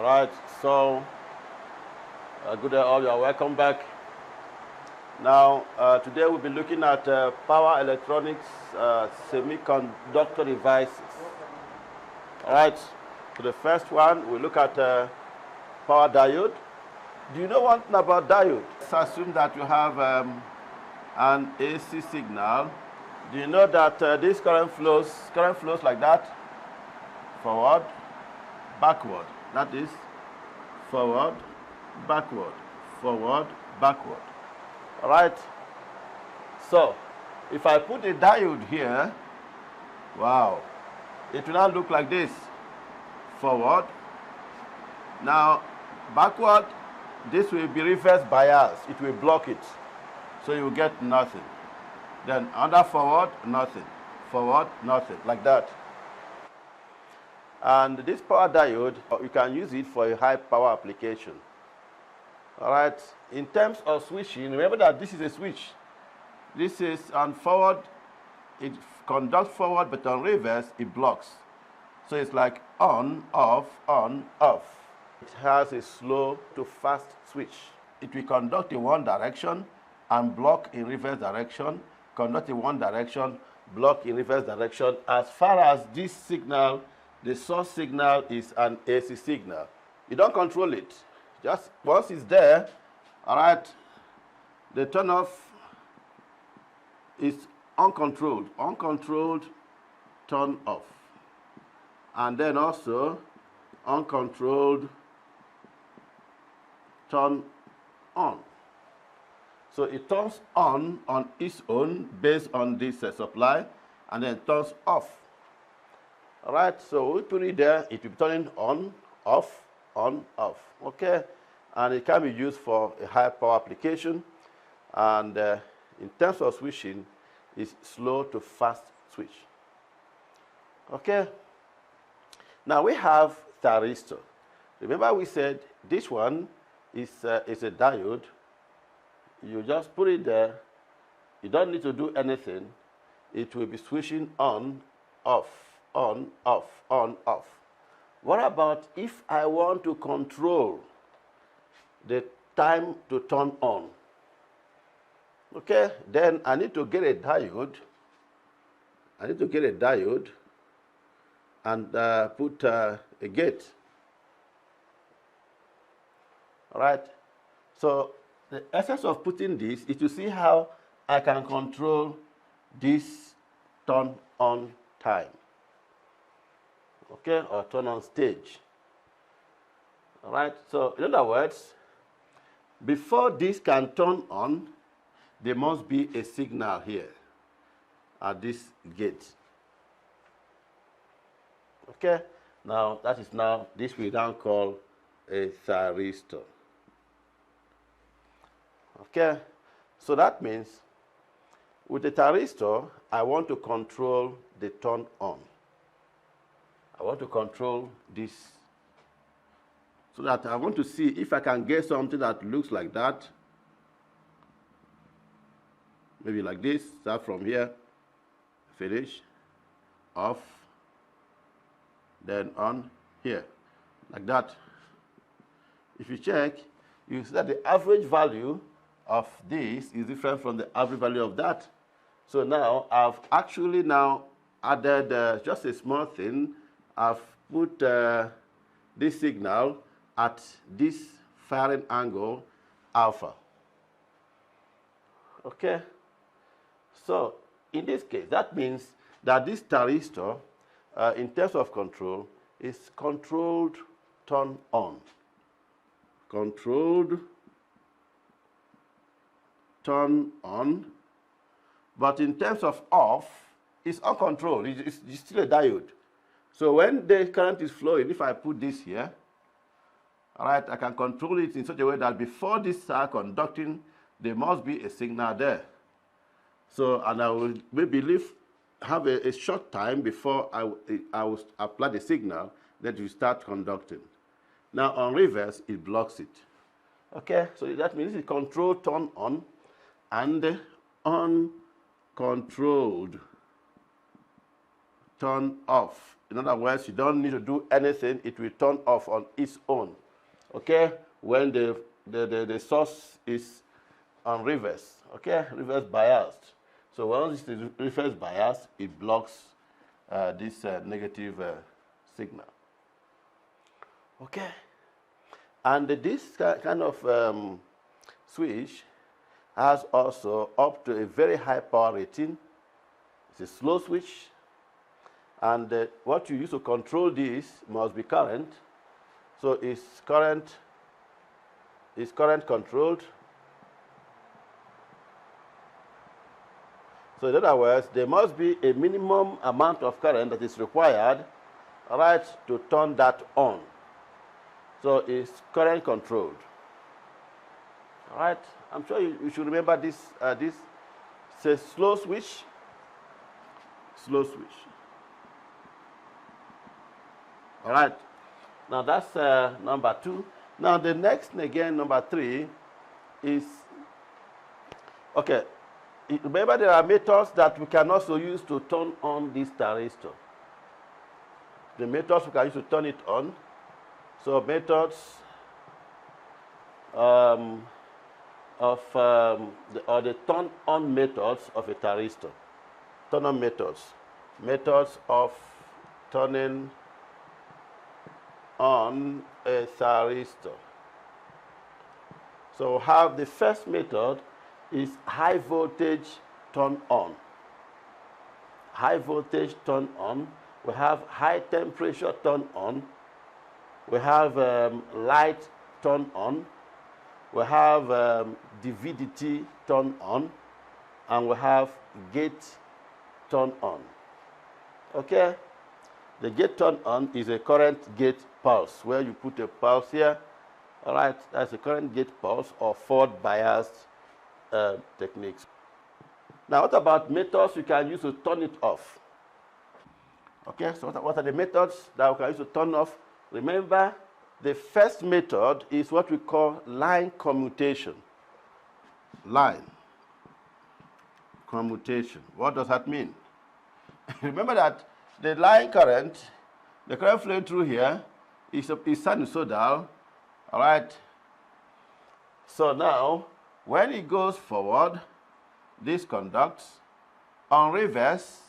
All right, so good day all, you are welcome back. Now, today we'll be looking at power electronics semiconductor devices. All right, so the first one, we look at power diode. Do you know one thing about diode? Let's assume that you have an AC signal. Do you know that this current flows like that? Forward, backward. That is forward, backward, forward, backward. All right. So, if I put a diode here, wow, it will now look like this. Forward. Now, backward, this will be reverse bias. It will block it. So you will get nothing. Then under forward, nothing. Forward, nothing. Like that. And this power diode, you can use it for a high power application. All right. In terms of switching, remember that this is a switch. This is on forward, it conducts forward, but on reverse, it blocks. So it's like on, off, on, off. It has a slow to fast switch. It will conduct in one direction and block in reverse direction, conduct in one direction, block in reverse direction. As far as this signal, the source signal is an AC signal. You don't control it. Just once it's there, all right, the turn off is uncontrolled. Uncontrolled turn off. And then also uncontrolled turn on. So it turns on its own based on this supply, and then turns off. All right, so we put it there, it will be turning on, off, okay? And it can be used for a high power application. And in terms of switching, it's slow to fast switch. Okay? Now we have thyristor. Remember we said this one is a diode. You just put it there. You don't need to do anything. It will be switching on, off, on, off, on, off. What about if I want to control the time to turn on? Okay, then I need to get a diode. I need to get a diode and put a gate. All right, so the essence of putting this is to see how I can control this turn on time. Okay, or turn on stage. All right, so in other words, before this can turn on, there must be a signal here at this gate. Okay, now that is now, this we now call a thyristor. Okay, so that means with the thyristor, I want to control the turn on. I want to control this, so that I want to see if I can get something that looks like that. Maybe like this, start from here, finish, off, then on here, like that. If you check, you see that the average value of this is different from the average value of that. So now I've actually now added just a small thing. I've put this signal at this firing angle alpha. Okay, so in this case, that means that this thyristor, in terms of control, is controlled turn on. Controlled turn on, but in terms of off, it's uncontrolled. It's still a diode. So when the current is flowing, if I put this here, all right, I can control it in such a way that before this start conducting, there must be a signal there. So, and I will maybe have a short time before I will apply the signal that will start conducting. Now on reverse, it blocks it. Okay, so that means it's controlled turn on and uncontrolled turn off. In other words, you don't need to do anything. It will turn off on its own. Okay? When the source is on reverse. Okay? Reverse biased. So once it's reverse biased, it blocks this negative signal. Okay? And this kind of switch has also up to a very high power rating. It's a slow switch. And what you use to control this must be current. So it's current controlled. So in other words, there must be a minimum amount of current that is required, right, to turn that on. So it's current controlled. All right, I'm sure you should remember this. This says slow switch. Slow switch. All right. Now that's number 2. Now the next again, number 3, is okay. Remember, there are methods that we can also use to turn on this thyristor. The methods we can use to turn it on. So methods or the turn on methods of a thyristor. Turn on methods. Methods of turning on a thyristor. So have the first method is high voltage turn on. High voltage turn on. We have high temperature turn on. We have light turn on. We have DVDT turn on. And we have gate turn on. Okay? The gate turn on is a current gate pulse, where you put a pulse here. All right, that's a current gate pulse or forward biased techniques. Now, what about methods you can use to turn it off? Okay, so what are the methods that we can use to turn off? Remember, the first method is what we call line commutation. Line commutation. What does that mean? Remember that the line current, the current flowing through here is sinusoidal. All right. So now, when it goes forward, this conducts. On reverse,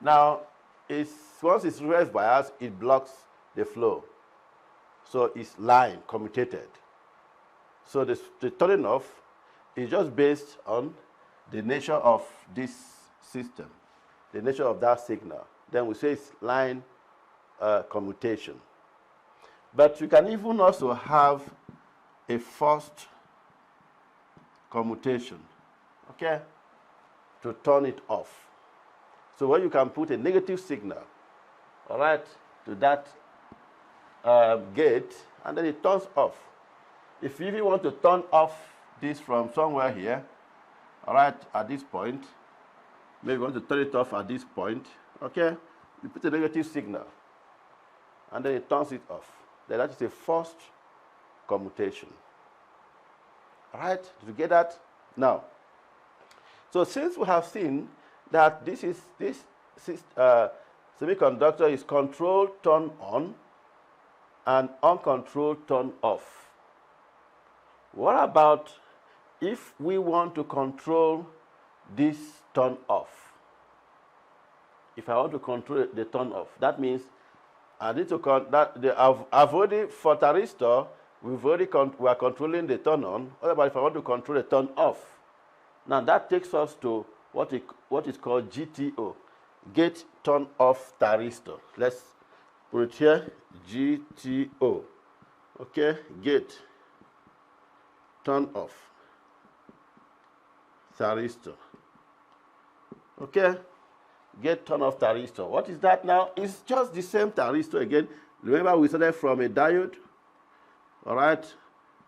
now, once it's reverse biased, it blocks the flow. So it's line commutated. So the turning off is just based on the nature of this system, the nature of that signal. Then we say it's line commutation. But you can even also have a forced commutation, okay, to turn it off. So when you can put a negative signal, all right, to that gate, and then it turns off. If you even want to turn off this from somewhere here, all right, at this point, maybe you want to turn it off at this point, okay, you put a negative signal, and then it turns it off. Then that is a forced commutation. All right, did you get that? Now, so since we have seen that this semiconductor is controlled turn on and uncontrolled turn off, what about if we want to control this turn off? If I want to control the turn off, that means I need to I've already, for thyristor, we are controlling the turn on. What about if I want to control the turn off? Now that takes us to what is called GTO, gate turn off thyristor. Let's put it here, GTO. Okay, gate turn off thyristor. Okay, gate turn off thyristor. What is that now? It's just the same thyristor again. Remember, we started from a diode, all right,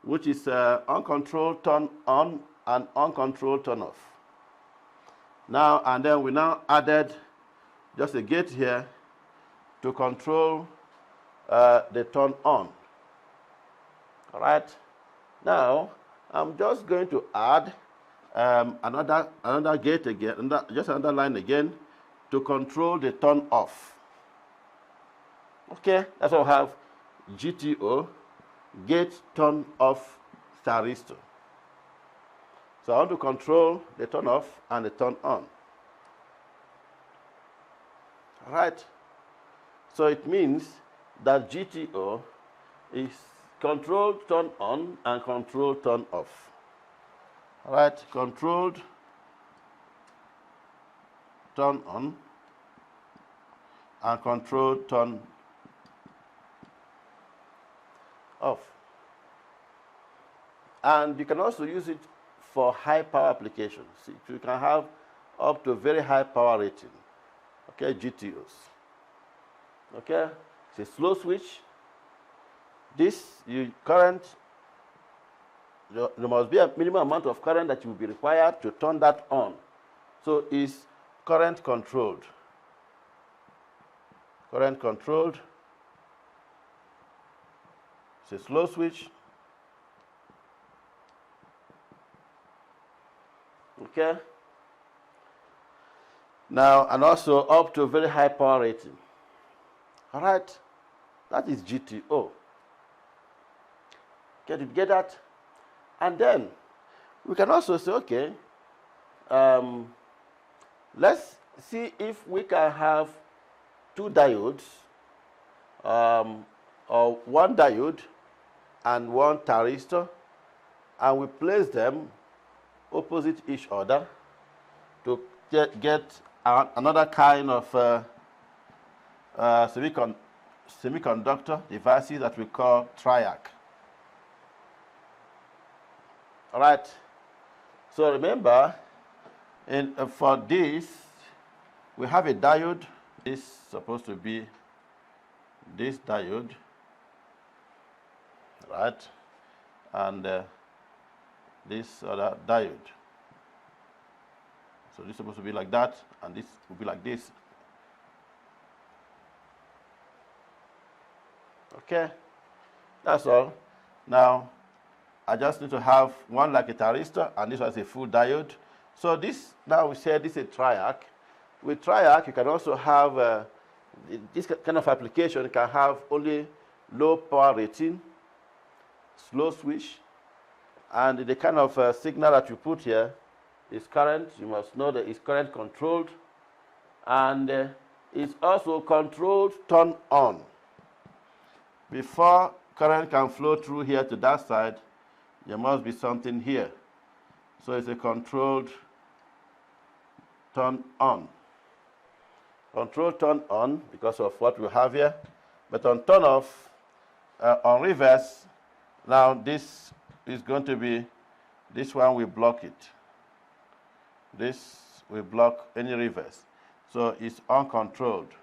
which is uncontrolled turn on and uncontrolled turn off. Now, and then we now added just a gate here to control the turn on. All right. Now, I'm just going to add another gate again, just another line again, to control the turn off. Okay, that's why we have GTO, gate turn off thyristor. So I want to control the turn off and the turn on. All right. So it means that GTO is controlled turn on and controlled turn off. All right, controlled turn on and controlled turn off. And you can also use it for high power applications. You can have up to very high power rating. Okay, GTOs. Okay, it's a slow switch. This current, there must be a minimum amount of current that will be required to turn that on. So it's current controlled. Current controlled. It's a slow switch. Okay. Now, and also up to very high power rating. All right. That is GTO. Did you get that? And then we can also say, okay, let's see if we can have two diodes, or one diode and one thyristor, and we place them opposite each other to get another kind of semiconductor devices that we call Triac. All right. So remember, for this, we have a diode. This is supposed to be this diode, right? And this other diode. So this is supposed to be like that, and this will be like this. Okay, that's all. Now, I just need to have one like a thyristor, and this one is a full diode. So this, now we said this is a Triac. With Triac, you can also have, this kind of application can have only low power rating, slow switch, and the kind of signal that you put here is current. You must know that it's current controlled, and it's also controlled turn on. Before current can flow through here to that side, there must be something here. So it's a controlled turn on. Controlled turn on because of what we have here. But on turn off, on reverse, now this is going to be, this one will block it. This will block any reverse. So it's uncontrolled.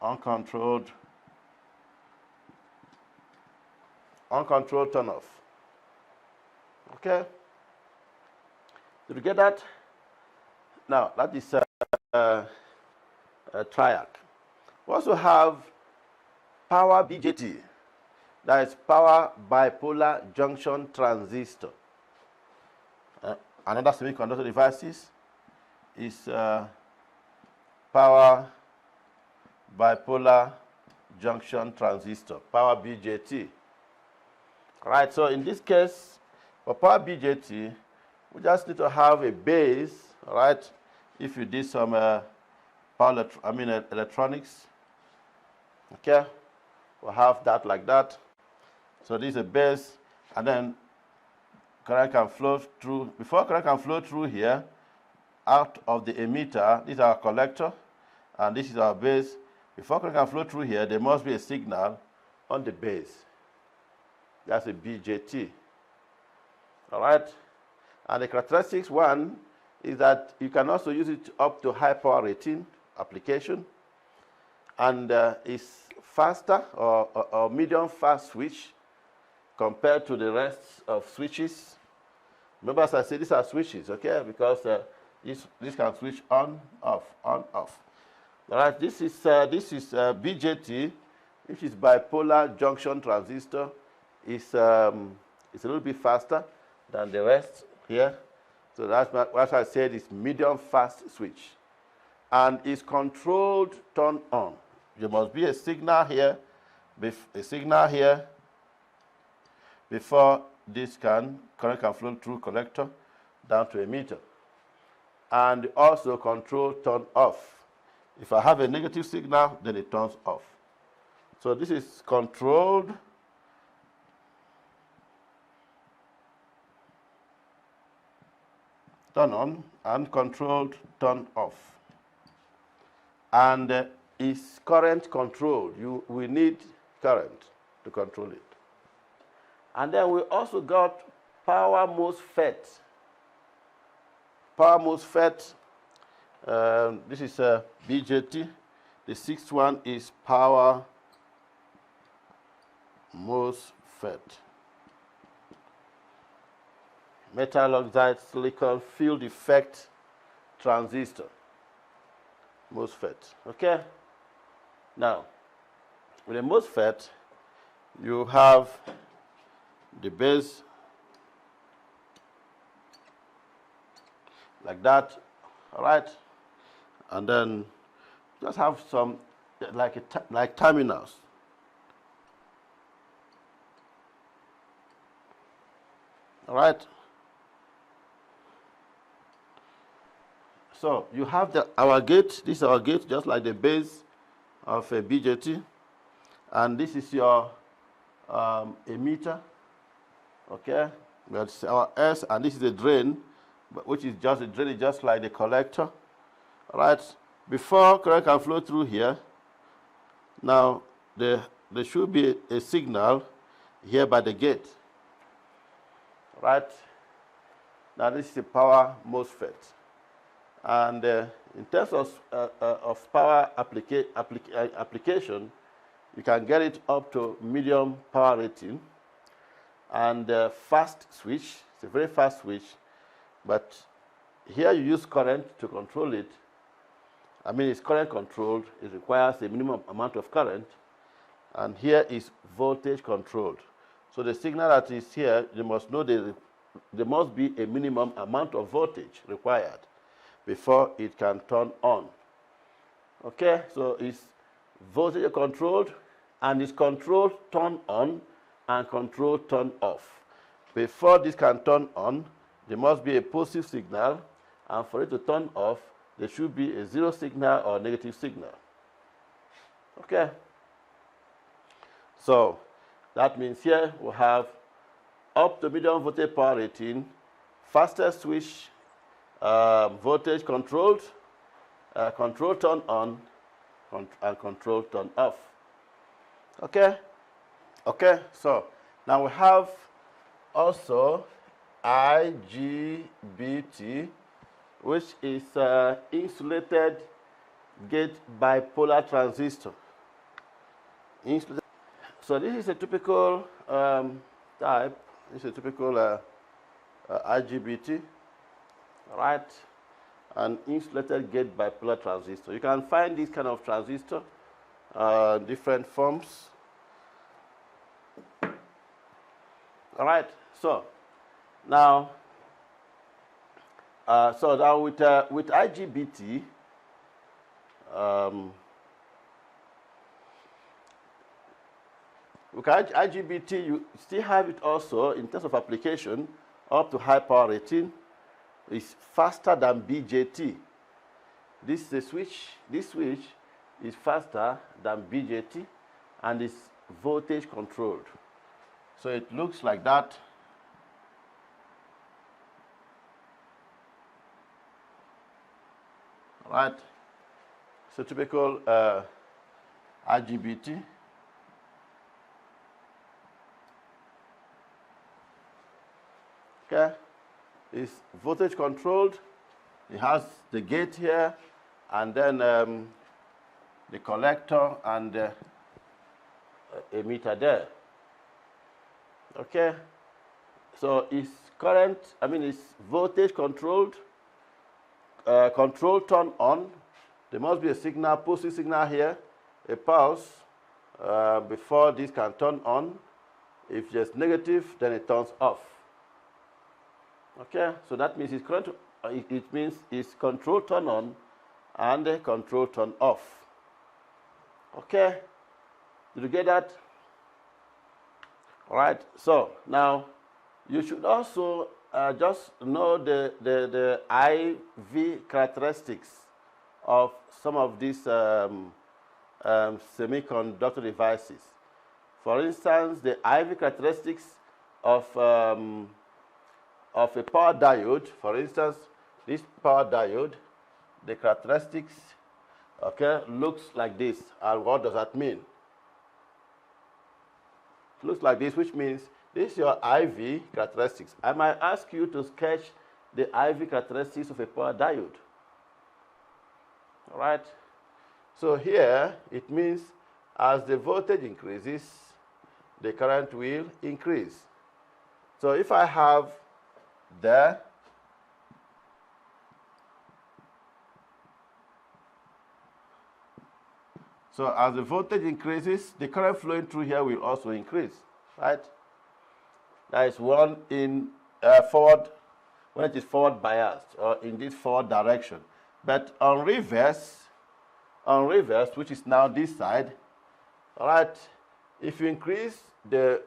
Uncontrolled turn off. Okay? Did you get that? Now, that is Triac. We also have power BJT. That is power bipolar junction transistor. Another semiconductor devices is power bipolar junction transistor, power BJT. All right, so in this case, for power BJT, we just need to have a base, all right? If you did some electronics, okay, we'll have that like that. So this is a base, and then current can flow through. Before current can flow through here, out of the emitter, this is our collector, and this is our base. Before current can flow through here, there must be a signal on the base. That's a BJT. All right? And the characteristics one is that you can also use it up to high power rating application, and it's faster or medium fast switch compared to the rest of switches. Remember, as I said, these are switches, okay? Because this can switch on, off, on, off. All right, this is BJT, which is bipolar junction transistor. It's a little bit faster than the rest here. So that's what I said, it's medium fast switch. and is controlled turn on. There must be a signal here, before this current can flow through collector down to emitter. And also control turn off. If I have a negative signal, then it turns off. So this is controlled turn on and controlled turn off. And is current controlled. We need current to control it. And then we also got power MOSFET. Power MOSFET, this is a BJT. The sixth one is power MOSFET. Metal oxide silicon field effect transistor. MOSFET. Okay? Now, with a MOSFET, you have the base like that, all right? And then just have some like terminals. All right? So you have our gate. This is our gate, just like the base of a BJT. And this is your emitter. Okay? That's our S, and this is the drain, which is just the drain, is just like the collector. All right? Before current can flow through here, now there should be a signal here by the gate. Right? Now this is the power MOSFET. And in terms of power application, you can get it up to medium power rating. And fast switch, it's a very fast switch, but here you use current to control it. I mean, it's current controlled, it requires a minimum amount of current, and here is voltage controlled. So the signal that is here, you must know there must be a minimum amount of voltage required before it can turn on. Okay, so it's voltage controlled, and it's controlled turn on and control turn off. Before this can turn on, there must be a positive signal, and for it to turn off, there should be a zero signal or negative signal. Okay? So that means here we have up to medium voltage power rating, faster switch, voltage controlled, control turn on, and control turn off. Okay? Okay, so now we have also IGBT, which is insulated gate bipolar transistor. So this is a typical type. This is a typical IGBT, right? An insulated gate bipolar transistor. You can find this kind of transistor, different forms. All right. So now, with IGBT, you still have it also in terms of application up to high power rating. It's faster than BJT. This switch is faster than BJT, and is voltage controlled. So it looks like that. All right. So typical IGBT. Okay. It's voltage controlled. It has the gate here, and then the collector and the emitter there. Okay. So it's it's voltage controlled, control turn on. There must be a signal, positive signal here, a pulse before this can turn on. If there's negative, then it turns off. Okay, so that means it means it's control turn on and the control turn off. Okay, did you get that? All right, so now you should also just know the IV characteristics of some of these semiconductor devices. For instance, the IV characteristics of a power diode, for instance, this power diode, the characteristics, okay, looks like this. And what does that mean? Looks like this, which means this is your IV characteristics. I might ask you to sketch the IV characteristics of a power diode. All right? So here, it means as the voltage increases, the current will increase. So if I have there, so as the voltage increases, the current flowing through here will also increase, right? That is one in forward, when it is forward biased, or in this forward direction. But on reverse, which is now this side, all right, if you increase the,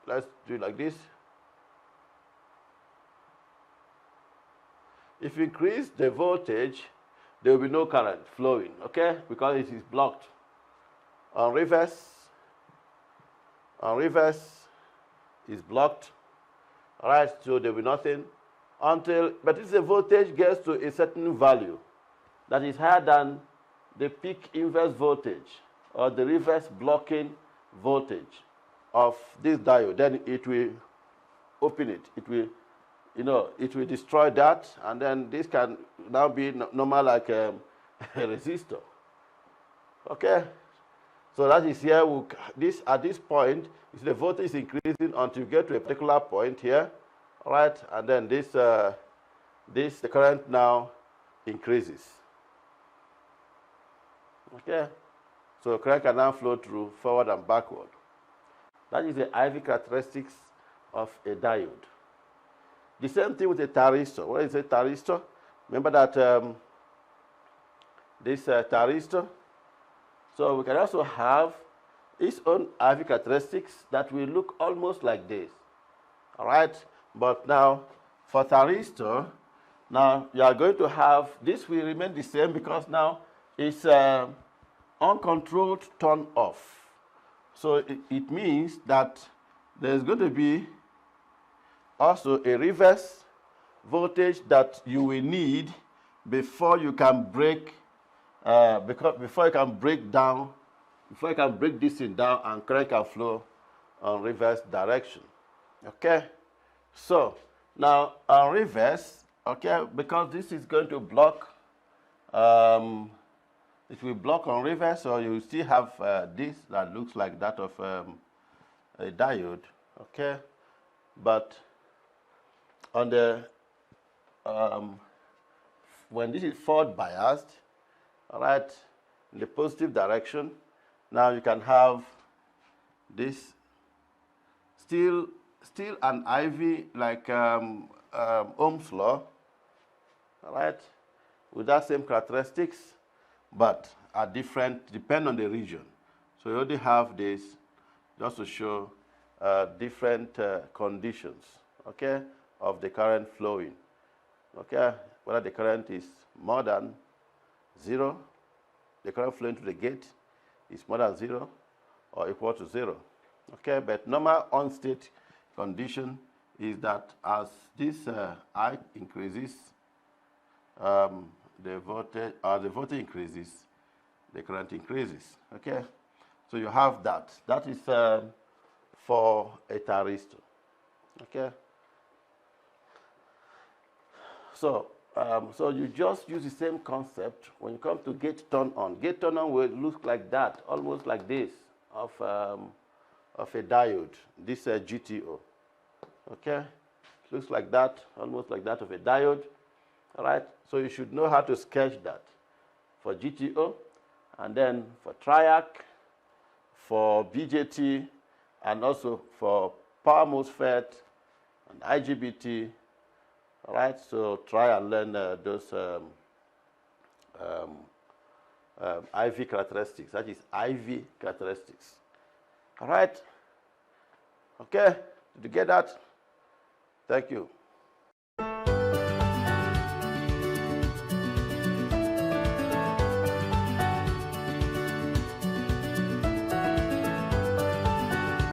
let's do it like this. If you increase the voltage, there will be no current flowing, okay, because it is blocked. On reverse is blocked. All right, so there will be nothing until, but if the voltage gets to a certain value that is higher than the peak inverse voltage or the reverse blocking voltage of this diode, then it will open it. It will, it will destroy that, and then this can now be normal like a resistor. Okay. So that is here. At this point, the voltage is increasing until you get to a particular point here, all right? And then the current now increases. Okay. So current can now flow through forward and backward. That is the IV characteristics of a diode. The same thing with a thyristor. What is a thyristor? Remember that this thyristor. So we can also have its own IV characteristics that will look almost like this. All right? But now, for thyristor, now you are going to have, this will remain the same because now it's uncontrolled turn off. So it means that there's going to be also a reverse voltage that you will need before you can break before you can break this thing down and current can flow on reverse direction. Okay, so now on reverse, okay, because this is going to block, it will block on reverse, so you still have this that looks like that of a diode. Okay, but on the when this is forward biased, all right, in the positive direction, now you can have this still an IV like Ohm's law, all right, with that same characteristics, but are different, depend on the region. So you already have this just to show different conditions, okay, of the current flowing, okay, whether the current is more than 0, the current flowing to the gate is more than 0 or equal to 0. Okay, but normal on-state condition is that as this I increases, the voltage increases, the current increases. Okay, so you have that. That is for a thyristor. Okay, so you just use the same concept when you come to gate turn on. Gate turn on will look like that, almost like this, of a diode, this GTO. Okay, looks like that, almost like that of a diode. All right, so you should know how to sketch that for GTO, and then for Triac, for BJT, and also for power MOSFET and IGBT. All right, so try and learn those IV characteristics. That is IV characteristics. All right. Okay. Did you get that? Thank you.